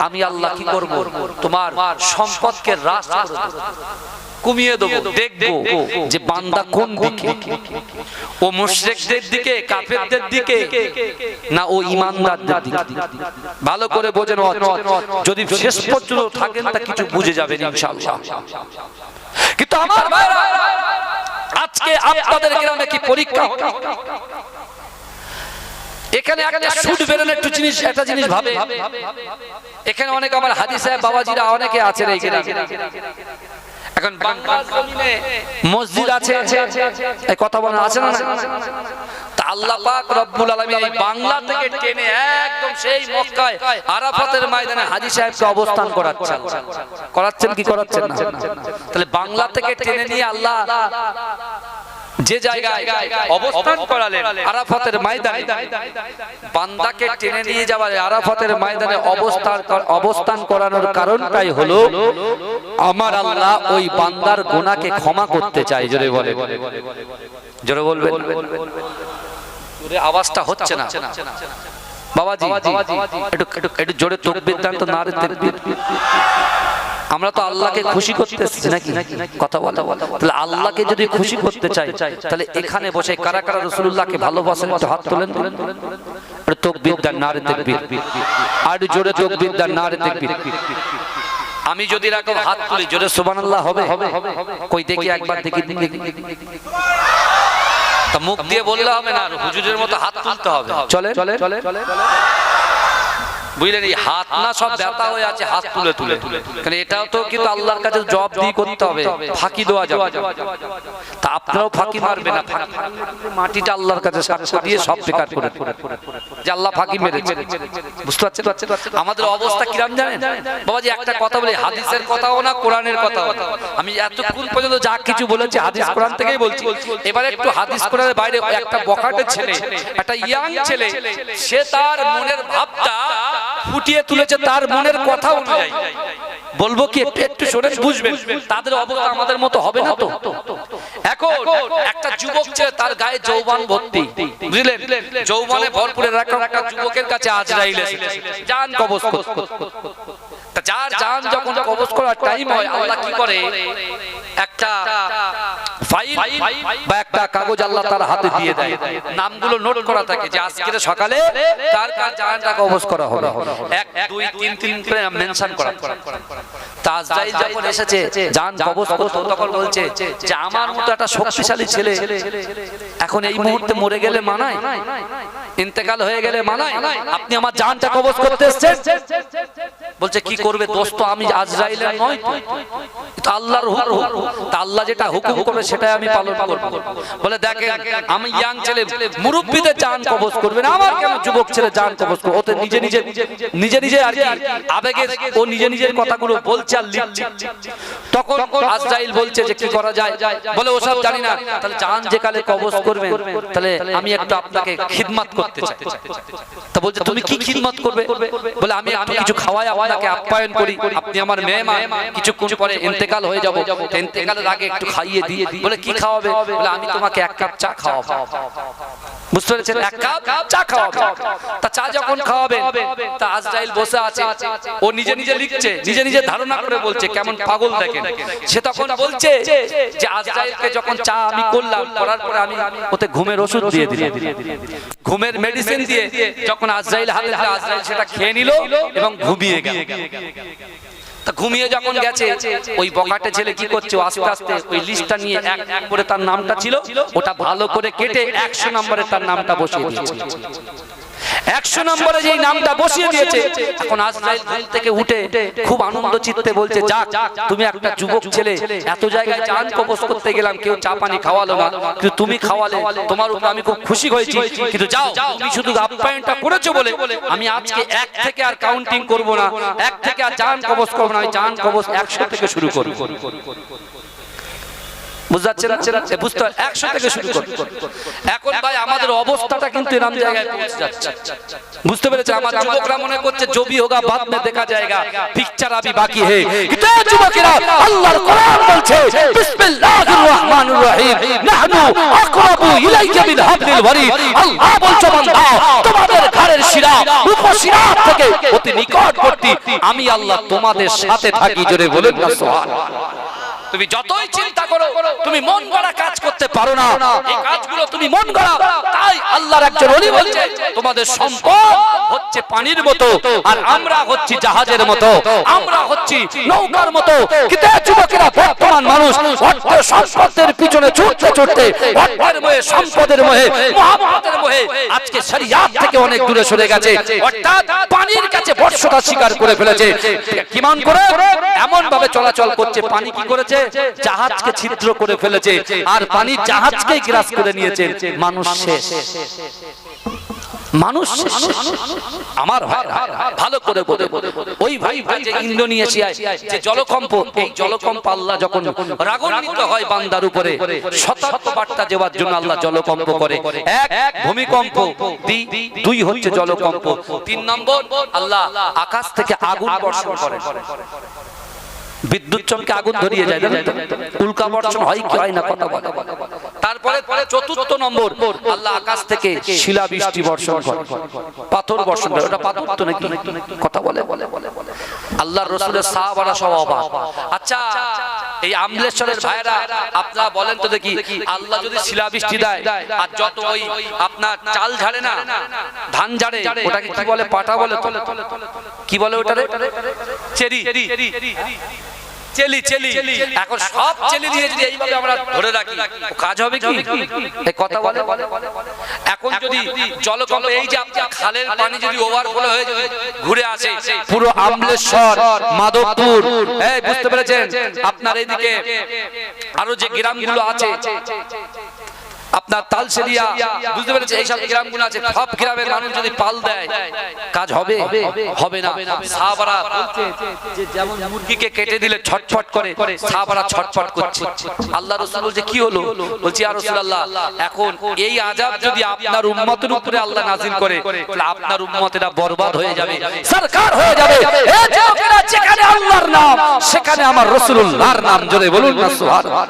আমি আল্লাহ কি করব? তোমার সম্পদকে হ্রাস করে দেব, কমিয়ে দেবো। দেখবো যে বান্দা কোন দিকে, ও মুশরিকদের দিকে, কাফেরদের দিকে, না ও ঈমানদারদের দিকে। ভালো করে বোঝেন, যদি শেষ পর্যন্ত থাকেন তা কিছু বুঝে যাবেন ইনশাআল্লাহ। কিন্তু আমার ভাইরা, আজকে আপনাদের গ্রামে কি পরীক্ষা হলো? এখানে একটা সুদ বেরোনো একটু জিনিস, একটা জিনিস ভাবে, এখানে অনেক আমার হাজি সাহেব বাবাজিরা অনেকে আছেন এই গ্রামে। এখন বাংলার জমিনে মসজিদ আছে, এই কথা বলা আছে না? তা আল্লাহ পাক রব্বুল আলামিন এই বাংলা থেকে টেনে একদম সেই মক্কায় আরাফাতের ময়দানে হাজী সাহেবকে অবস্থান করাচ্ছেন কি করাচ্ছেন না? তাহলে বাংলা থেকে টেনে নিয়ে আল্লাহ যে জায়গায় অবস্থান করালেন আরাফাতের ময়দানে, বান্দাকে টেনে নিয়ে যাওয়ার আরাফাতের ময়দানে অবস্থান করানোর কারণটাই হলো আমার আল্লাহ ওই বান্দার গুনাহকে ক্ষমা করতে চায়। জোরে বলে, জোরে বলবেন, জোরে আওয়াজটা হচ্ছে না বাবাজি, একটু জোরে তাকবীর দেন তো, নারে তাকবীর। আমরা তো আল্লাহকে খুশি করতে এসেছি নাকি? কথা বলা। তাহলে আল্লাহকে যদি খুশি করতে চাই, তাহলে এখানে বসে কারা কারা রাসূলুল্লাহকে ভালোবাসেন একটু হাত তোলেন। একটু তাকবীর দেন, নারে তাকবীর, আর জোরে তাকবীর দেন, নারে তাকবীর। আমি যদি এরকম হাত তুলি, জোরে সুবহানাল্লাহ হবে? কই দেখি একবার, দেখি। তা মুখ দিয়ে বললে হবে না, হুজুরের মতো হাত তুলতে হবে। চলে বুঝলেন? এই হাত না সব ব্যথা হয়ে আছে, হাত তুলে তুলে, কারণ এটাও তো কিন্তু আল্লাহর কাছে জবাব দিয়ে করতে হবে, ফাঁকি দেওয়া যাবে। তা আপনারাও ফাঁকি মারবে না, মাটিটা আল্লাহর কাছে সাক্ষ্য দিয়ে সব বেকার করে যে আল্লাহ ফাঁকি মেরেছে। বুঝতে পারছেন? আমাদের অবস্থা কিরকম জানেন বাবাজি? একটা কথা বলি, হাদিসের কথাও না, কোরআনের কথাও না। আমি এতক্ষণ পর্যন্ত যা কিছু বলেছি হাদিস কোরআন থেকেই বলছি। এবারে একটু হাদিস কোরআনের বাইরে একটা বখাটে ছেলে, একটা ইয়াং ছেলে, সে তার মনের ভাবটা ফুটিয়ে তুলেছে তার মনের কথা অনুযায়ী। বলবো কি একটু শোনেন, বুঝবেন। তাদের অবস্থা আমাদের মতো হবে না তো। এখন একটা যুবক ছেলে, তার গায়ে যৌবন ভর্তি, বুঝলেন? যৌবনে ভরপুর এরকম একটা যুবকের কাছে আজরাইল এসেছে জান কবজ করতে। যার জান যখন কবজ করার টাইম হয়, আল্লাহ কি করে, একটা ফাইল বা একটা কাগজ আল্লাহ তার হাতে দিয়ে দেয়, নামগুলো নোট করা থাকে যে আজকের সকালে কার কার জানটা কবজ করা হবে, 1 2 3 3 করে মেনশন করা। তাজরাইল যখন এসেছে জান কবজ করতে, তখন বলছে যে আমার মতো একটা শক্তিশালী ছেলে এখন এই মুহূর্তে মরে গেলে মানায়, ইন্তেকাল হয়ে গেলে মানায়, আপনি আমার জানটা কবজ করতে এসেছেন। বলছে কি করবে দোস্ত, আমি আজরাইলের নয় তো আল্লাহর হুকুম, তা আল্লাহ যেটা হুকুম করবে সেটাই আমি পালন করব। বলে দেখেন, আমি ইয়াং ছেলে, মুরব্বিদের জান কবজ করবে না, আমার কেন যুবক ছেলে জান কবজ করবে? ওতে নিজে নিজে আর কি আবেগে ও নিজে নিজের কথাগুলো বলছে আর লিখছে। তখন আজরাইল বলছে যে কি করা যায়? বলে ওসব জানি না, তাহলে জান যে কালে কবজ করবেন তাহলে আমি একটু আপনাকে খিদমত করতে চাই। তা বলছে তুমি কি খিদমত করবে? বলে আমি একটু কিছু খাওয়াই, আপনাকে আপ্যায়ন করি, আপনি আমার মেহমান, কিছুক্ষণ পরে ইন্তেকাল হয়ে যাব, ইন্তেকালের আগে একটু খাইয়ে দিয়ে। বলে কি খাওয়াবে? বলে আমি তোমাকে 1 কাপ চা খাওয়াবো। বুঝতে পেরেছেন? 1 কাপ চা খাওয়াবে। তা চা যখন খাওয়াবে, তা আজরাইল বসে আছে, ও নিজে নিজে লিখছে, নিজে নিজে ধারণা করে বলছে, কেমন পাগল দেখেন। সে তখন বলছে যে আজরাইলকে যখন চা আমি করলাম, করার পরে আমি ওতে ঘুমের ওষুধ দিয়ে দিলাম, ঘুমের মেডিসিন দিয়ে যখন আজরাইল হাতে দিল, আজরাইল সেটা খেয়ে নিল এবং ঘুমিয়ে গেল। তা ঘুমিয়ে যখন গেছে, ওই বকাটে ছেলে কি করছে, আস্তে আস্তে ওই লিস্টটা নিয়ে এক এক করে তার নামটা ছিল ওটা ভালো করে কেটে 100 নম্বরে তার নামটা বসিয়ে দিয়েছে। 100 নম্বরে যেই নামটা বসিয়ে দিয়েছে, এখন আজরাইল ঘুম থেকে উঠে খুব আনন্দ চিত্তে বলছে, যাক তুমি একটা যুবক ছেলে, এত জায়গায় জান কবজ করতে গেলাম, কেউ চা পানি খাওয়ালো না, কিন্তু তুমি খাওয়ালে, তোমার উপর আমি খুব খুশি হয়েছি। কিন্তু যাও, তুমি শুধু আপ্যায়নটা করেছো বলে আমি আজকে 1 থেকে আর কাউন্টিং করব না, 1 থেকে আর জান কবজ করব না, আমি জান কবজ 100 থেকে শুরু করব। বুঝাচ্ছেন? বুঝতে 100 থেকে শুরু করব। এখন ভাই আমাদের অবস্থাটা কিন্তু এরকম জায়গায় পৌঁছে যাচ্ছে। বুঝতে পেরেছে? আমার যুবকরা মনে করছে জবি হোগা বাদ মে দেখা যায়গা, পিকচার আবি বাকি হে। কিন্তু যুবকেরা, আল্লাহর কোরআন বলছে বিসমিল্লাহির রহমানির রহিম, নাহনু আকরাবু ইলাইকা বিল হাবলিল ওয়ারিদ। আল্লাহ বলছে বান্দা, তোমাদের ঘরের শিরা উপশিরা থেকে অতি নিকটবর্তী আমি আল্লাহ তোমাদের সাথে থাকি। জোরে বলেন না সুবহানাল্লাহ। তুমি যতই চিন্তা করো, তুমি মন গড়া কাজ করতে পারো না, এই কাজগুলো তুমি মন গড়া। তাই আল্লাহর একজন ওলি বলছে, তোমাদের সম্পদ হচ্ছে পানির মতো, আর আমরা হচ্ছি জাহাজের মতো, আমরা হচ্ছি নৌকার মতো। কিন্তু যুবকেরা, বর্তমান মানুষ অর্থ সম্পদের পিছনে ছুটতে ছুটতে, অর্থের মোহে, সম্পদের মোহে, মহাব্বতের মোহে আজকে শরিয়াত থেকে অনেক দূরে সরে গেছে, অর্থাৎ পানির কাছে বর্ষতা স্বীকার করে ফেলেছে। কিমান করে এমন ভাবে চলাচল করছে, পানি কি করেছে, জাহাজকে ছিদ্র করে ফেলেছে, আর পানি জাহাজকেই গ্রাস করে নিয়েছে। মানুষ শেষ, মানুষ আমার ভালো করে বলে, ওই ভাই যে ইন্দোনেশিয়ায় যে জলকম্প, এই জলকম্প আল্লাহ যখন রাগান্বিত হয় বান্দার উপরে, সতর্ক বার্তা দেওয়ার জন্য আল্লাহ জলকম্প করে। 1 ভূমিকম্প, 2 হচ্ছে জলকম্প, 3 নম্বর আল্লাহ আকাশ থেকে আগুন বর্ষণ করে। বিদ্যুৎ চমকে আগুন ধরিয়ে যায়, উল্কা বর্ষণ হয় কি হয় না কথা বলে। তারপরে 4র্থ নম্বর আল্লাহ আকাশ থেকে শিলা বৃষ্টি বর্ষণ করে, পাথর বর্ষণ করে। ওটা পাথর তো নাকি কথা বলে। আল্লাহর রাসূলের সাহাবারা সব অবাক। আচ্ছা, এই আমলেশ্বরের ভাইরা আপনারা বলেন তো দেখি, আল্লাহ যদি শিলা বৃষ্টি দেয় আর যত ওই আপনার চাল ঝাড়ে না, ধান ঝাড়ে, ওটাকে কি বলে? পাটা বলে তো, কি বলে ওটারে? চেরি। চেলি চেলি এখন সব চেলি দিয়ে যদি এইভাবে আমরা ধরে রাখি কাজ হবে কি? এই কথা বলে। এখন যদি জলকম্প এই যে আপনার খালের পানি যদি ওভারফ্লো হয়ে যদি ঘুরে আসে পুরো আমলেশ্বর মাধবপুর, এই বুঝতে পেরেছেন? আপনার এইদিকে আরো যে গ্রামগুলো আছে আপনার তালসেরিয়া, বুঝতে পেরেছেন? এইসব গ্রামগুলো আছে, সব গ্রামের মানুষ যদি পাল দেয় কাজ হবে? হবে না। সাহাবারা বলছে যে যেমন মুরগিকে কেটে দিলে ছটফট করে, সাহাবারা ছটফট করছে। আল্লাহ রাসূল বলছে কি হলো? বলছি ইয়া রাসূলুল্লাহ, এখন এই আযাব যদি আপনার উম্মতের উপরে আল্লাহ নাযিল করে তাহলে আপনার উম্মতেরা বরবাদ হয়ে যাবে, সরকার হয়ে যাবে। এই যে ওখানে যেখানে আল্লাহর নাম সেখানে আমার রাসূলুল্লাহর নাম, জোরে বলুন না সুবহানাল্লাহ।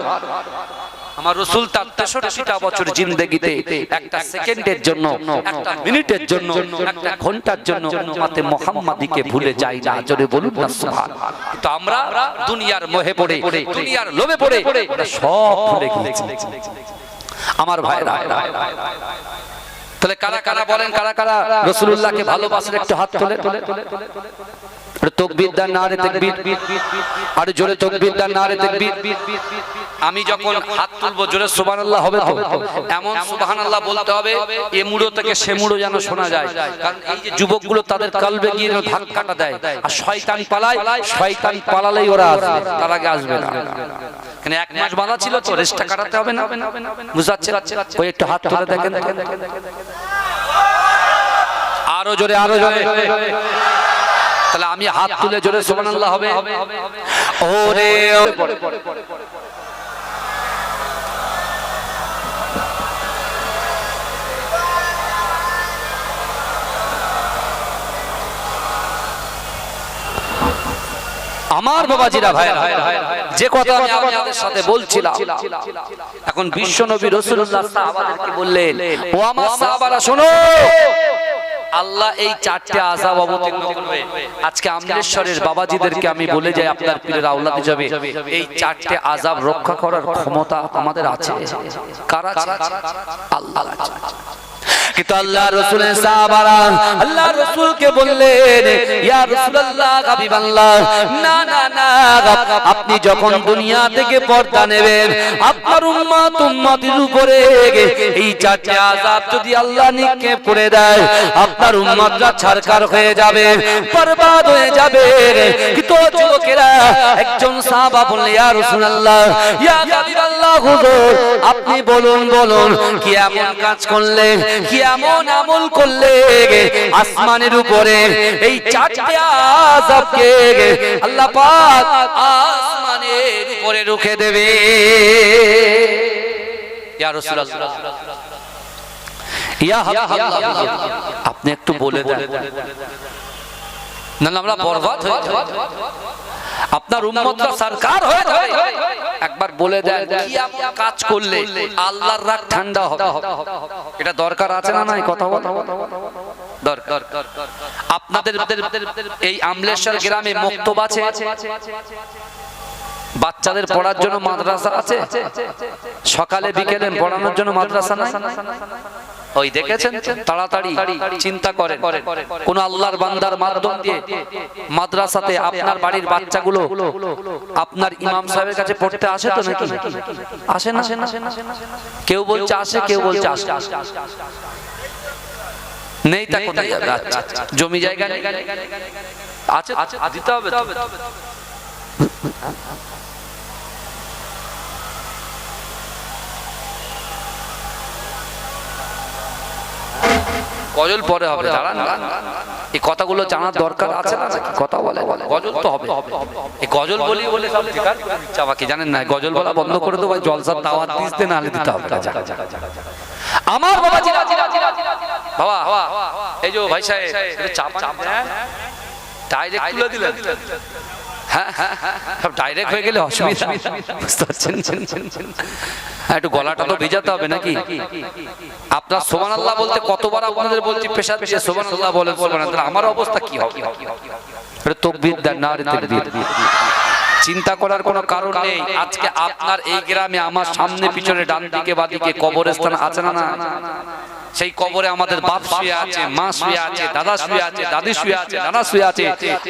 আমার রাসূল তার ৬৩টা বছর জিন্দেগিতে একটা সেকেন্ডের জন্য, একটা মিনিটের জন্য, একটা ঘন্টার জন্য উম্মতে মুহাম্মাদীকে ভুলে যায় না, জোরে বলুন না সুবহানাল্লাহ। কিন্তু আমরা দুনিয়ার মোহে পড়ে, দুনিয়ার লোভে পড়ে সব ভুলে গেছি আমার ভাইরা। তাহলে কারা কারা বলেন, কারা কারা রাসূলুল্লাহকে ভালোবাসেন? একটু হাত তোলে। তাকবীর দেন, নারে তাকবীর, আর জোরে তাকবীর দেন, নারে তাকবীর। আমি যখন হাত তুলবো জোরে সুবহানাল্লাহ হবে তো? এমন সুবহানাল্লাহ বলতে হবে এ মুড়ো থেকে সে মুড়ো যেন শোনা যায়। কারণ এই যে যুবকগুলো তাদের কলবে গিয়ে ধাক্কাটা দেয়, আর শয়তান পালায়, শয়তান পালালেই ওরা আসবে, তার আগে আসবে না। কেন 1 মাস বাঁধা ছিল তো, রেস্টটা কাটাতে হবে না? বুঝাচ্ছে? ওই একটু হাত তুলে দেখেন, আরো জোরে, আরো জোরে। তাহলে আমি হাত তুলে জোরে সুবহানাল্লাহ হবে। ওরে আমার বাবাজিরা, ভাইরা, যে কথা আমি আপনাদের সাথে বলছিলাম, এখন বিশ্ব নবী রাসূলুল্লাহ সাহাবাদেরকে বললেন, ও আমার সাহাবারা শোনো, আল্লাহ এই 4টে আযাব অবতীর্ণ করবে। আজকে আমলেশ্বরের বাবাজিদেরকে আমি বলে যাই, আপনার পীরের আওলাদ হিসেবে এই 4টে আযাব রক্ষা করার ক্ষমতা আমাদের আছে। কার আছে? আল্লাহ আছে। কিন্তু আল্লাহ রাসূলের সাহাবারা আল্লাহ রাসূলকে বললেন, ইয়া রাসূলুল্লাহ, হাবিবাল্লাহ, না না না, আপনি যখন দুনিয়া থেকে পর্দা নেবেন, আপনার উম্মতের উপরে এই 4টে আযাব যদি আল্লাহ নিক্ষেপ করে দেয়, আপনার উম্মতরা ছারখার হয়ে যাবে, বরবাদ হয়ে যাবে। কিন্তু যুবকেরা, একজন সাহাবা বললেন, ইয়া রাসূলুল্লাহ, ইয়া হাবিবাল্লাহ, হুজুর আপনি বলুন, বলুন কি এমন কাজ করলে, কি এমন আমল করলে আসমানের উপরে এই 4টে আযাবকে আল্লাহ পাক আসমানের উপরে রুখে দেবে? ইয়া রাসূলুল্লাহ, ইয়া হাবিবাল্লাহ, আপনি একটু বলে দেন, না আমরা বরবাদ হয়ে যাব, আপনার উম্মতরা সরকার হয়ে যাবে। একবার বলে দেন কি এমন কাজ করলে আল্লাহর রাগ ঠান্ডা হবে? এটা দরকার আছে না নাই? কথা বলো, দরকার। আপনাদের এই আমলেশ্বর গ্রামে মক্তব আছে, বাচ্চাদের পড়ার জন্য মাদ্রাসা আছে, সকালে বিকেলে পড়ানোর জন্য মাদ্রাসা নাই? ওই দেখেছেন? তাড়াতাড়ি চিন্তা করেন, কোন আল্লাহর বান্দার মাধ্যম দিয়ে মাদ্রাসাতে আপনার বাড়ির বাচ্চাগুলো আপনার ইমাম সাহেবের কাছে পড়তে আসে তো নাকি? আসে না? কেউ বলছে আসে, কেউ বলছে আসে নেই। তা কোথায় যাবে? আচ্ছা, জমি জায়গা নেই, আছে দিতে হবে। গজল পরে হবে, দাঁড়ান, এই কথাগুলো জানার দরকার আছে না? কথা বলে, গজল তো হবে। এই গজল বলি বলে সব ঠিকার করে দিচ্ছে আমাকে, জানেন না? গজল বলা বন্ধ করে দেবো, জলসার দাওয়াত দিতে না হলে দিতে হবে। আমার বাবাজিরা, বাবা এই যে ভাই সাহেব চাপ ডাইরেক্ট তুলে দিলেন, হ্যাঁ হ্যাঁ সব ডাইরেক্ট হয়ে গেলে অসুবিধা, বুঝতে পারছেন? একটু গলাটা তো ভেজাতে হবে নাকি? আপনার সুবহানাল্লাহ বলতে কতবার আপনাদের বলছি পেশার পেশে সুবহানাল্লাহ বলেন, সুবহানাল্লাহ, আমার অবস্থা কি হবে? তাকবীর দেন, নারে তাকবীর। চিন্তা করার কোনো কারণ নেই। আজকে আপনার এই গ্রামে আমার সামনে পিছনে ডান দিকে বাঁ দিকে কবরস্থান আছে না? না, সেই কবরে আমাদের বাপ শুয়ে আছে, মা শুয়ে আছে, দাদা শুয়ে আছে, দাদি শুয়ে আছে, নানা শুয়ে আছে।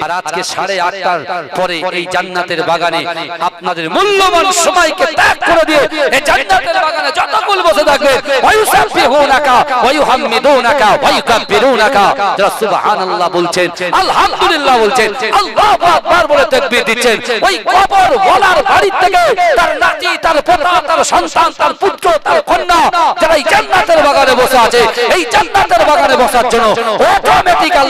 আর আজকে 8:30টার পরে এই জান্নাতের বাগানে আপনাদের মূল্যবান সময়কে ত্যাগ করে দিয়ে এই জান্নাতের বাগানে যতক্ষণ বসে থাকবে ওয়ায়ুসাব্বিহুনাকা ওয়ায়ুহাম্মিদুনাকা ওয়ায়ুকাব্বিরুনাকা, যারা সুবহানাল্লাহ বলছেন, আলহামদুলিল্লাহ বলছেন, আল্লাহু আকবার বলে তাকবীর দিচ্ছেন, ওই কবর ওয়ালার বাড়ি থেকে তার নাতি, তার পোতা, তার সন্তান, তার পুত্র, তার কন্যা যারা এই জান্নাতের বাগানে বসে আছে, এই জান্নাতের বাগানে বসার জন্য অটোমেটিক আল্লাহ